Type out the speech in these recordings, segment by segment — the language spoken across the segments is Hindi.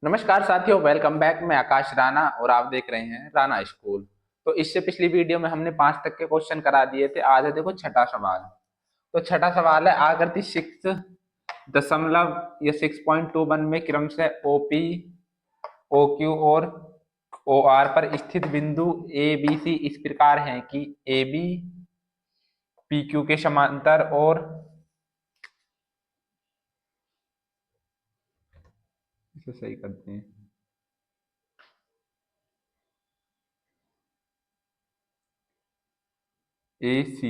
नमस्कार साथियों, वेलकम बैक। मैं आकाश राणा और आप देख रहे हैं राणा स्कूल। तो इससे पिछली वीडियो में हमने 5 तक के क्वेश्चन करा दिए थे। आज है देखो छठा सवाल। तो छठा सवाल है, आकृति 6.21 में क्रमशः ओपी, ओक्यू और ओ आर पर स्थित बिंदु ए बी सी इस प्रकार हैं कि ए बी पी क्यू के समांतर और इसे सही करते हैं, ए सी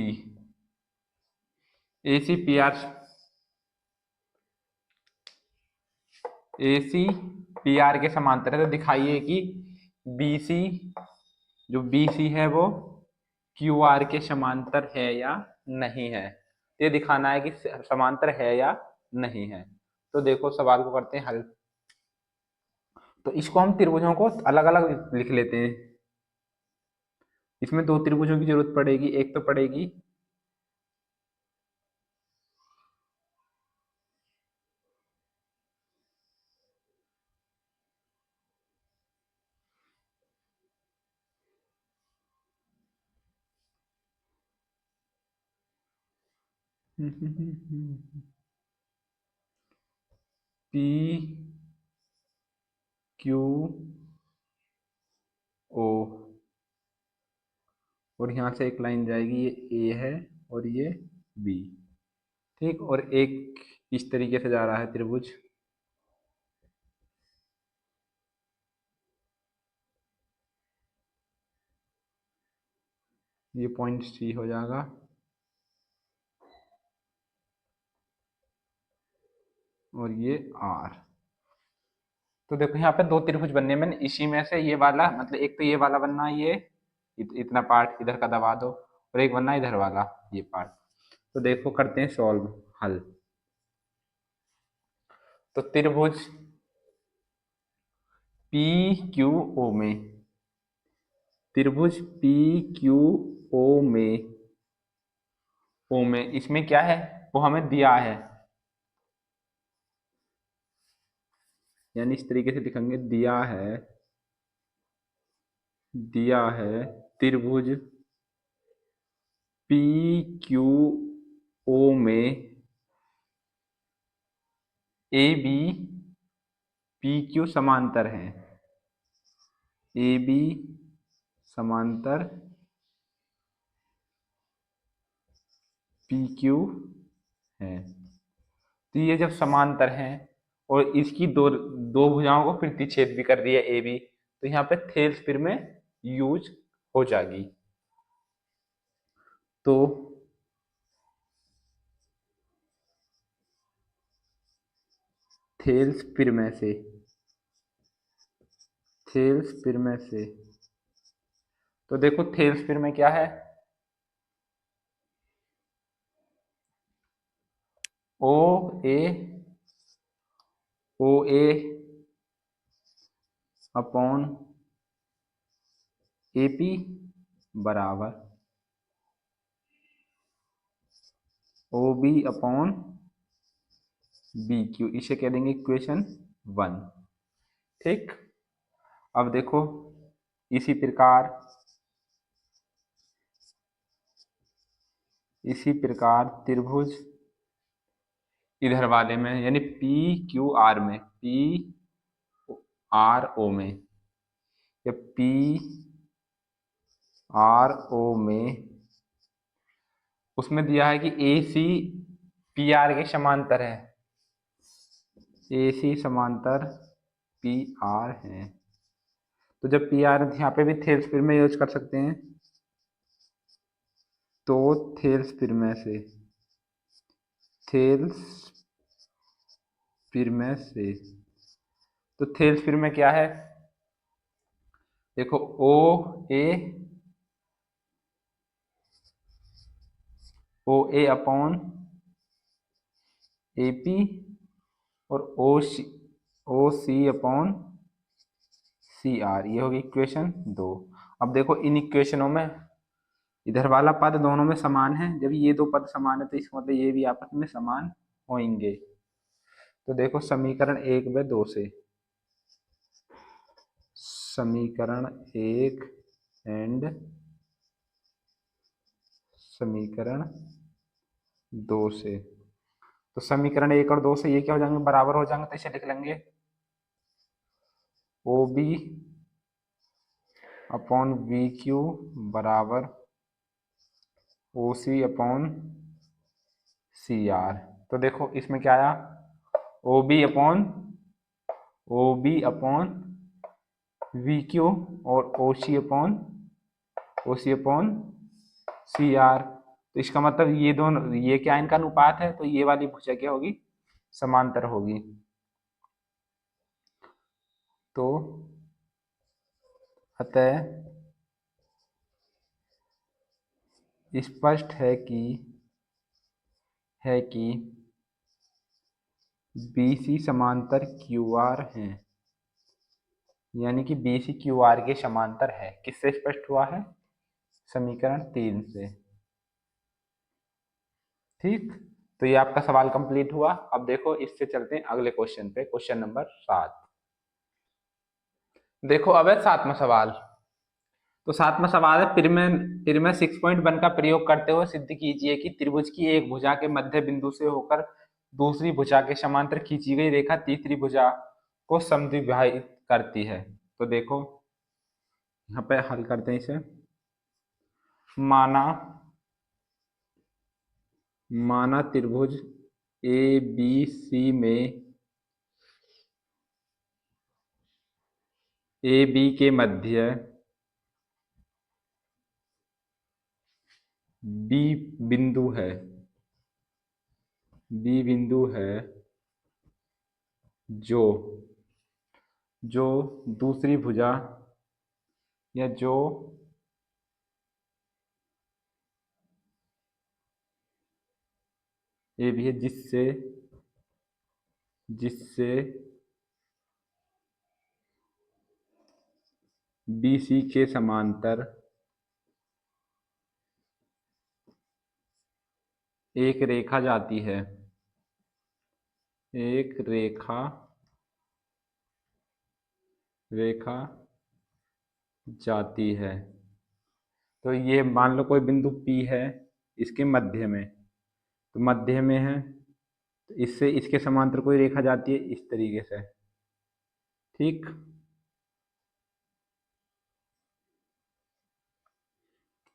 ए C P R A C P R के समांतर है। तो दिखाइए कि बी सी, जो बी सी है वो क्यू आर के समांतर है या नहीं है। ये दिखाना है कि समांतर है या नहीं है। तो देखो सवाल को करते हैं हल। तो इसको हम त्रिभुजों को अलग अलग लिख लेते हैं। इसमें दो त्रिभुजों की जरूरत पड़ेगी। एक तो पड़ेगी पी क्यू ओ, और यहाँ से एक लाइन जाएगी, ये ए है और ये बी। ठीक, और एक इस तरीके से जा रहा है त्रिभुज। ये पॉइंट सी हो जाएगा और ये आर। तो देखो यहाँ पे दो त्रिभुज बनने में, इसी में से ये वाला, मतलब एक तो ये वाला बनना, ये इतना पार्ट इधर का दबा दो, और एक बनना इधर वाला ये पार्ट। तो देखो करते हैं सॉल्व, हल। तो त्रिभुज पी क्यू ओ में, त्रिभुज पी क्यू ओ में, ओ में इसमें क्या है वो हमें दिया है, यानी इस तरीके से लिखेंगे, दिया है त्रिभुज पी क्यू ओ में ए बी पी क्यू समांतर हैं, ए बी समांतर पी क्यू है। तो ये जब समांतर हैं और इसकी दो दो भुजाओं को प्रतिच्छेद भी कर रही है ए बी, तो यहाँ पे थेल्स फिर में यूज हो जाएगी। तो थेल्स फिर में से, थेल्स फिर में से, तो देखो थेल्स फिर में क्या है, ओ ए, ओ ए अपॉन ए पी बराबर O B upon B Q. इसे कह देंगे इक्वेशन 1। ठीक, अब देखो इसी प्रकार, इसी प्रकार त्रिभुज इधर वाले में, यानी पी क्यू आर में, पी आर ओ में, या पी आर ओ में, उसमें दिया है कि ए सी पी आर के समांतर है, ए सी समांतर पी आर है। तो जब पी आर, यहाँ पे भी थेल्स फिर में यूज कर सकते हैं। तो थेल्स फिर में से, थेल्स फिर में से, तो थेल्स फिर में क्या है, देखो ओ ए अपॉन ए पी और ओ सी अपॉन सी आर, ये होगी इक्वेशन 2। अब देखो इन इक्वेशनों में इधर वाला पद दोनों में समान है। जब ये दो पद समान है तो इसका मतलब ये भी आपस में समान होंगे। तो देखो समीकरण 1/2 से, समीकरण 1 एंड समीकरण 2 से। तो समीकरण 1 और 2 से ये क्या हो जाएंगे, बराबर हो जाएंगे, तो इसे लिख लेंगे O B upon V Q बराबर ओ सी अपॉन सी आर। तो देखो इसमें क्या आया, O B upon V Q और ओ सी अपॉन सी आर। तो इसका मतलब ये दोनों, ये क्या इनका अनुपात है, तो ये वाली भुजा क्या होगी, समांतर होगी। तो अतः स्पष्ट है कि BC समांतर QR हैं, यानी कि BC QR के समांतर है। किससे स्पष्ट हुआ है, समीकरण 3 से। ठीक, तो ये आपका सवाल कंप्लीट हुआ। अब देखो इससे चलते हैं अगले क्वेश्चन पे, क्वेश्चन नंबर 7। देखो अब है 7वां सवाल। तो 7वां सवाल है, पिरमें 6.1 का प्रयोग करते हुए सिद्ध कीजिए कि त्रिभुज की एक भुजा के मध्य बिंदु से होकर दूसरी भुजा के समांतर खींची गई रेखा तीसरी भुजा को समद्विभाजित करती है। तो देखो यहाँ पे हल करते हैं इसे। माना त्रिभुज ए बी सी में ए बी के मध्य बी बिंदु है, जो जो दूसरी भुजा या जो ए भी है, जिससे BC के समांतर एक रेखा जाती है, एक रेखा जाती है। तो ये मान लो कोई बिंदु P है, इसके मध्य में, तो मध्य में है, तो इससे इसके समांतर कोई रेखा जाती है इस तरीके से। ठीक,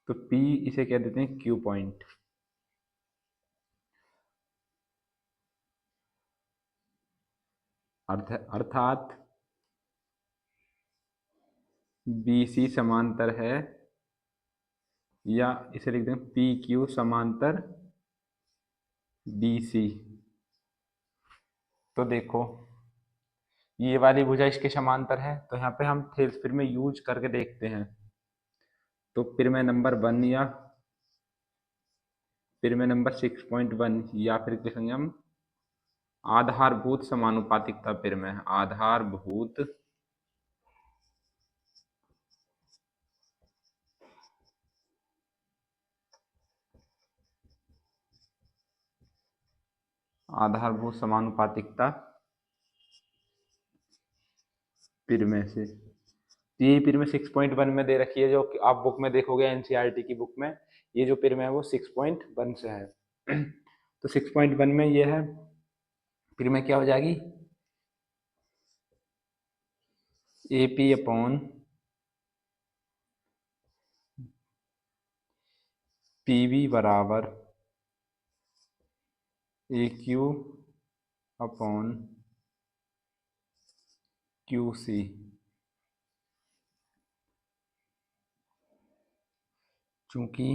तो P इसे कह देते हैं Q पॉइंट। अर्थात BC समांतर है, या इसे लिख दें PQ समांतर BC। तो देखो ये वाली भुजा इसके समांतर है, तो यहाँ पे हम फिर में यूज करके देखते हैं। तो पिरमें नंबर 1 या पिरमें नंबर 6.1, या फिर लिखेंगे हम आधारभूत समानुपातिकता पिरमें, आधारभूत समानुपातिकता पिरमें से। ये पिरमें 6.1 में दे रखी है, जो आप बुक में देखोगे एनसीईआरटी की बुक में, ये जो पिरमें है वो 6.1 से है। तो 6.1 में ये है, पिरमें क्या हो जाएगी, AP अपॉन PB बराबर AQ अपॉन QC। चूंकि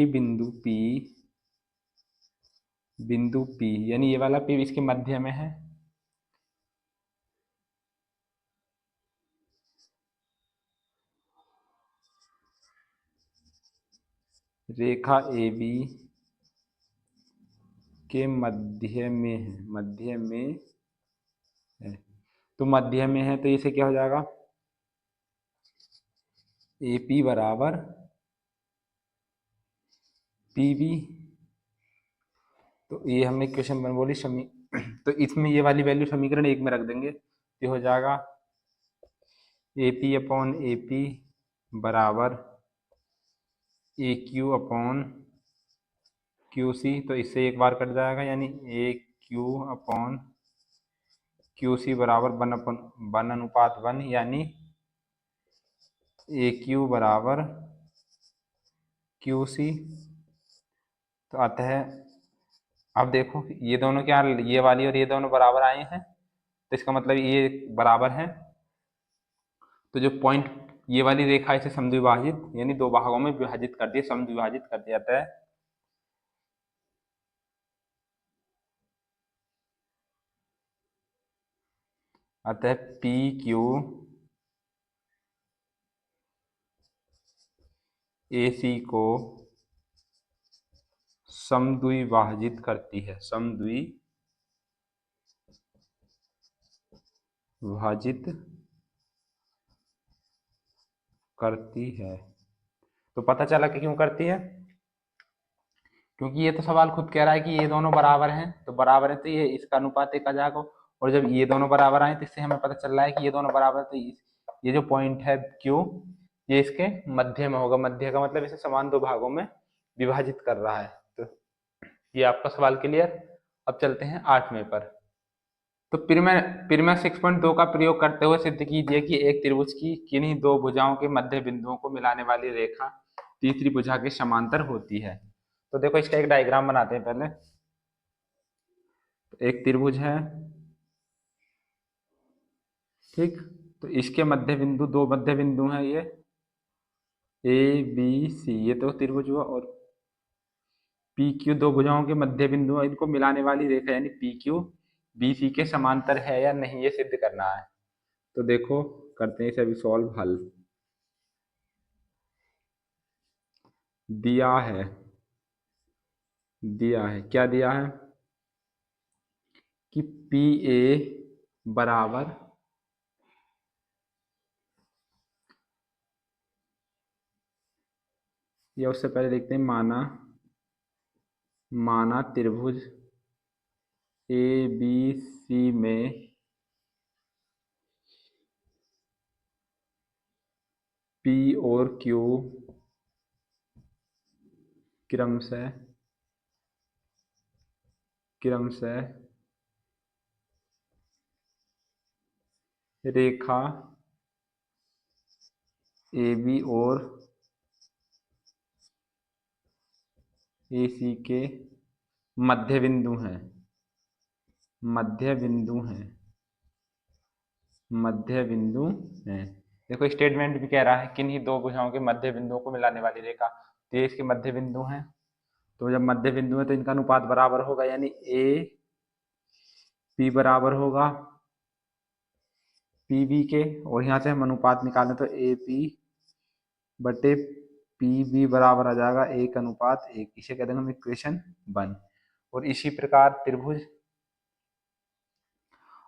बिंदु P यानी ये वाला P इसके मध्य में है, रेखा AB के मध्य में है। तो मध्य में है, तो इसे क्या हो जाएगा, AP बराबर PB। तो ये हमने क्वेश्चन 1 बोली तो इसमें ये वाली वैल्यू समीकरण एक में रख देंगे, ये हो जाएगा A P upon A P बराबर ए क्यू अपॉन क्यू सी। तो इससे एक बार कट जाएगा, यानी ए क्यू अपॉन क्यू सी बराबर वन अनुपात वन, यानी ए क्यू बराबर क्यू सी। तो अतः अब देखो ये दोनों क्या, ये वाली और ये दोनों बराबर आए हैं, तो इसका मतलब ये बराबर है। तो जो पॉइंट ये वाली रेखा इसे समद्विभाजित यानी दो भागों में विभाजित कर दिया, समद्विभाजित कर दिया जाता है। अतः पी क्यू ए सी को समद्विभाजित करती है, समद्विभाजित करती है। तो पता चला कि क्यों करती है, क्योंकि ये तो सवाल खुद कह रहा है कि ये दोनों बराबर हैं, तो बराबर है तो ये इसका अनुपात एक आ जाएगा। और जब ये दोनों बराबर आए तो इससे हमें पता चल रहा है कि ये दोनों बराबर, तो ये जो पॉइंट है क्यू, ये इसके मध्य में होगा। मध्य का मतलब इसे समान दो भागों में विभाजित कर रहा है। तो ये आपका सवाल क्लियर। अब चलते हैं 8वें पर। तो पिरमें 6.2 का प्रयोग करते हुए सिद्ध कीजिए कि एक त्रिभुज की किन्हीं दो भुजाओं के मध्य बिंदुओं को मिलाने वाली रेखा तीसरी भुजा के समांतर होती है। तो देखो इसका एक डायग्राम बनाते हैं पहले। एक त्रिभुज है, ठीक। तो इसके मध्य बिंदु, दो मध्य बिंदु हैं, ये ए बी सी, ये तो त्रिभुज हुआ। और पी क्यू दो भुजाओं के मध्य बिंदु हैं, इनको मिलाने वाली रेखा यानी पी क्यू बी सी के समांतर है या नहीं, ये सिद्ध करना है। तो देखो करते हैं इसे अभी सॉल्व, हल। दिया है, क्या दिया है कि पी ए बराबर या उससे पहले देखते हैं, माना त्रिभुज ए बी सी में पी और क्यू क्रमशः रेखा ए बी और ए सी के मध्य बिंदु हैं, मध्य बिंदु हैं। देखो स्टेटमेंट भी कह रहा है किन्हीं दो भुजाओं के मध्य बिंदुओं को मिलाने वाली रेखा, तो ये इसके मध्य बिंदु हैं। तो जब मध्य बिंदु है तो इनका अनुपात बराबर होगा, यानी ए पी बराबर होगा पी बी के। और यहाँ से हम अनुपात निकालें तो ए पी बटे पी बी बराबर आ जाएगा 1:1। इसे कह देंगे हम इक्वेशन 1। और इसी प्रकार त्रिभुज,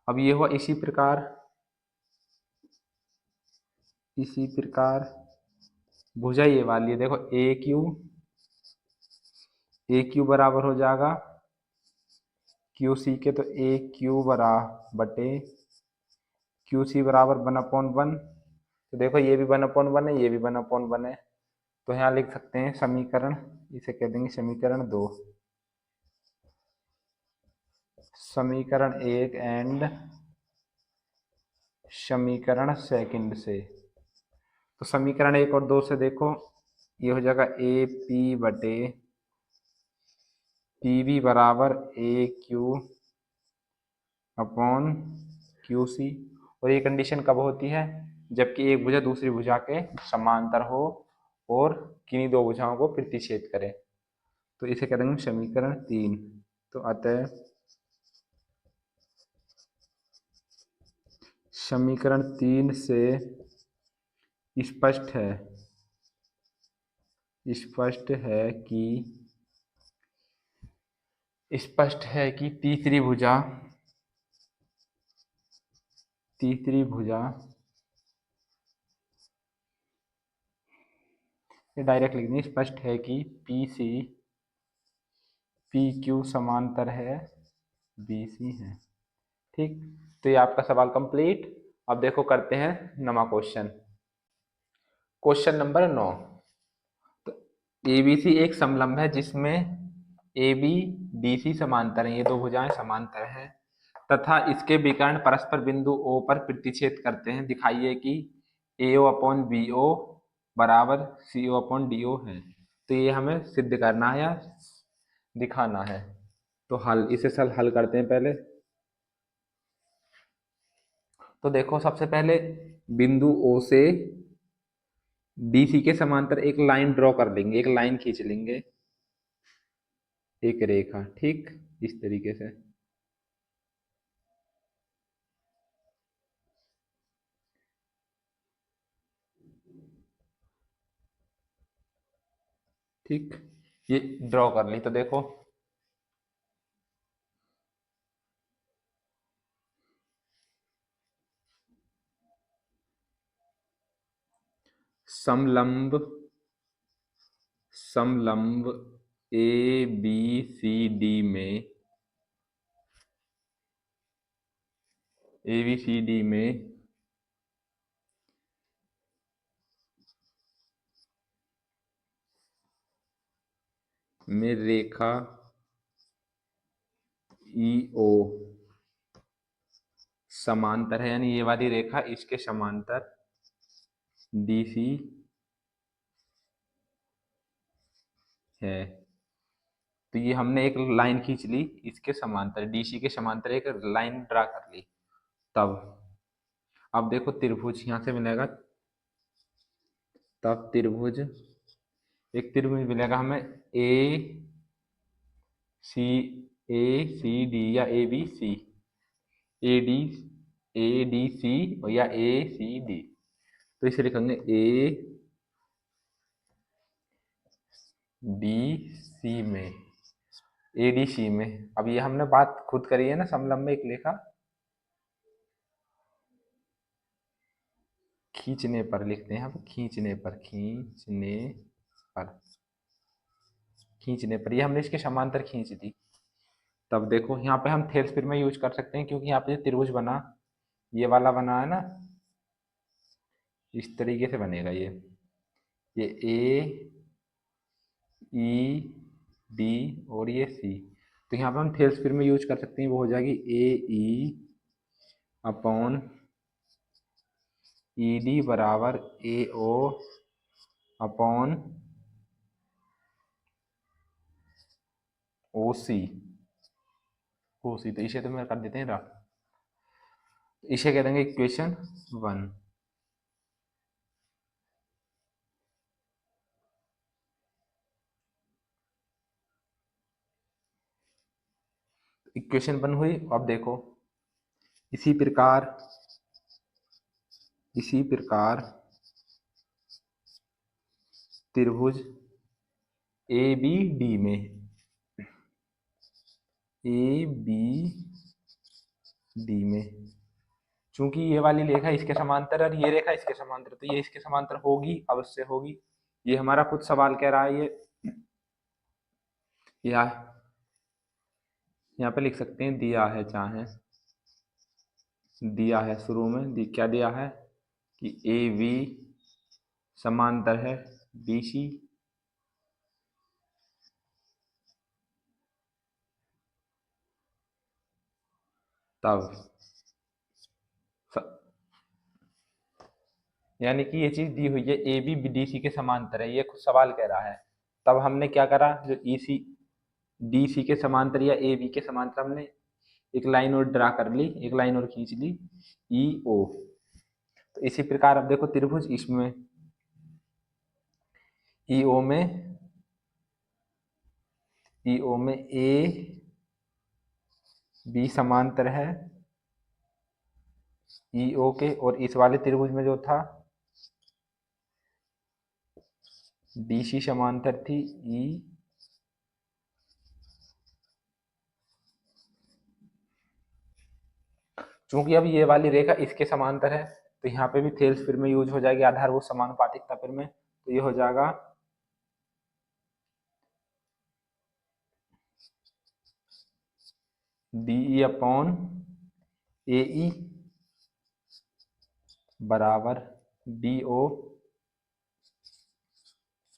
अब ये हुआ इसी प्रकार भुजा ये वाली है, देखो ए क्यू बराबर हो जाएगा क्यू सी के। तो ए क्यू बराबर बटे क्यू सी बराबर 1/1। तो देखो ये भी 1/1 है, ये भी 1/1 है। तो यहाँ लिख सकते हैं समीकरण, इसे कह देंगे समीकरण 2, समीकरण 1 एंड समीकरण सेकंड से। तो समीकरण 1 और 2 से देखो, ये हो जाएगा ए पी बटे पी बी बराबर ए क्यू अपॉन क्यू सी। और ये कंडीशन कब होती है, जबकि एक भुजा दूसरी भुजा के समांतर हो और किन्हीं दो भुजाओं को प्रतिच्छेद करे। तो इसे कह देंगे समीकरण 3। तो अतः समीकरण 3 से स्पष्ट है कि तीसरी भुजा ये डायरेक्ट लिखनी, स्पष्ट है कि पी सी पी क्यू समांतर है BC है। ठीक, तो ये आपका सवाल कंप्लीट। अब देखो करते हैं नवा क्वेश्चन। Question number 9। तो ABC एक समलंब है जिसमें AB DC समांतर है, ये दो भुजाएं समांतर हैं तथा इसके विकर्ण परस्पर बिंदु O पर प्रतिच्छेद करते हैं। दिखाइए कि AO अपॉन BO बराबर CO अपॉन DO है। तो ये हमें सिद्ध करना है या दिखाना है। तो इसे हल करते हैं पहले। तो देखो सबसे पहले बिंदु O से BC के समांतर एक लाइन ड्रॉ कर लेंगे, एक लाइन खींच लेंगे, एक रेखा। ठीक, इस तरीके से। ठीक, ये ड्रॉ कर ली। तो देखो समलंब समलंब ABCD में रेखा EO समांतर है, यानी ये वाली रेखा इसके समांतर DC है। तो ये हमने एक लाइन खींच ली इसके समांतर, DC के समांतर एक लाइन ड्रा कर ली। तब अब देखो त्रिभुज यहां से मिलेगा, तब एक त्रिभुज मिलेगा हमें ACD या ए डी ADC या ACD। तो इसे लिखेंगे ADC में, ADC में। अब ये हमने बात खुद करी है ना, समलंब में एक लेखा खींचने पर लिखते हैं। अब पर खींचने पर ये हमने इसके समांतर खींच दी। तब देखो यहाँ पे हम थेल्सपिर में यूज कर सकते हैं, क्योंकि यहाँ पे जो त्रिभुज बना, ये वाला बना है ना, इस तरीके से बनेगा ये AED और ये C। तो यहाँ पे हम थेल्सपिर में यूज कर सकते हैं, वो हो जाएगी AE अपॉन ED बराबर AO अपॉन OC। तो इसे तो मैं कर देते हैं रफ। इसे कह देंगे इक्वेशन 1। इक्वेशन 1 हुई। अब देखो इसी प्रकार त्रिभुज ABD में चूंकि ये वाली रेखा इसके समांतर और ये रेखा इसके समांतर, तो ये इसके समांतर होगी, अवश्य होगी। ये हमारा खुद सवाल कह रहा है। ये यहाँ पे लिख सकते हैं, दिया है, चाहे दिया है शुरू में क्या दिया है कि AB समांतर है BC, तब यानी कि ये चीज दी हुई है AB BDC के समांतर है, ये खुद सवाल कह रहा है। तब हमने क्या करा, जो EC DC के समांतर या AB के समांतर हमने एक लाइन और ड्रा कर ली, एक लाइन और खींच ली EO। तो इसी प्रकार अब देखो त्रिभुज इसमें EO में AB समांतर है EO के, और इस वाले त्रिभुज में जो था DC समांतर थी E। चूंकि अब ये वाली रेखा इसके समांतर है, तो यहाँ पे भी थेल्स फिर में यूज हो जाएगी, आधारभूत समानुपातिकता फिर में। तो ये हो जाएगा DE अपॉन AE बराबर DO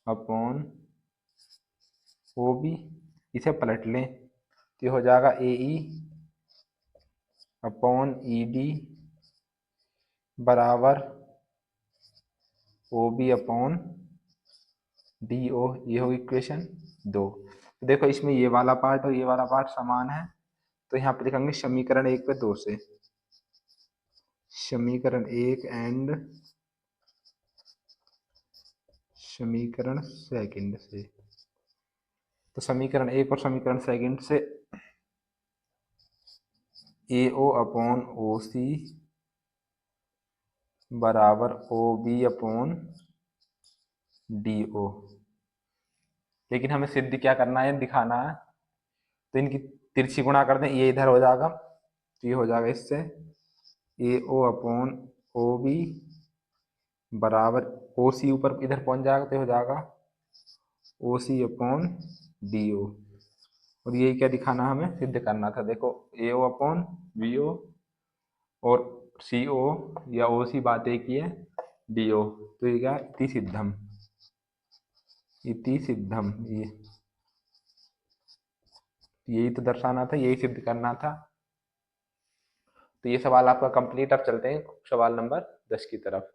अपॉन OB। इसे पलट लें तो ये हो जाएगा AE अपॉन ED बराबर OB अपॉन DO। ये होगी इक्वेशन 2। तो देखो इसमें ये वाला पार्ट और ये वाला पार्ट समान है, तो यहाँ पे लिखेंगे समीकरण 1 पे 2 से, समीकरण 1 एंड समीकरण सेकंड से। तो समीकरण 1 और समीकरण सेकंड से AO अपॉन OC बराबर OB अपॉन DO। लेकिन हमें सिद्ध क्या करना है, दिखाना है, तो इनकी तिरछी गुणा कर दें, ये इधर हो जाएगा तो ये हो जाएगा इससे AO अपॉन OB बराबर OC ऊपर इधर पहुंच जाएगा तो हो जाएगा OC अपॉन DO। और ये क्या दिखाना हमें, सिद्ध करना था। देखो AO अपॉन BO और CO या OC बात एक ही है, DO, तो ये क्या इति सिद्धम, इति सिद्धम। ये यही तो दर्शाना था, यही सिद्ध करना था। तो ये सवाल आपका कंप्लीट। अब चलते हैं सवाल नंबर 10 की तरफ।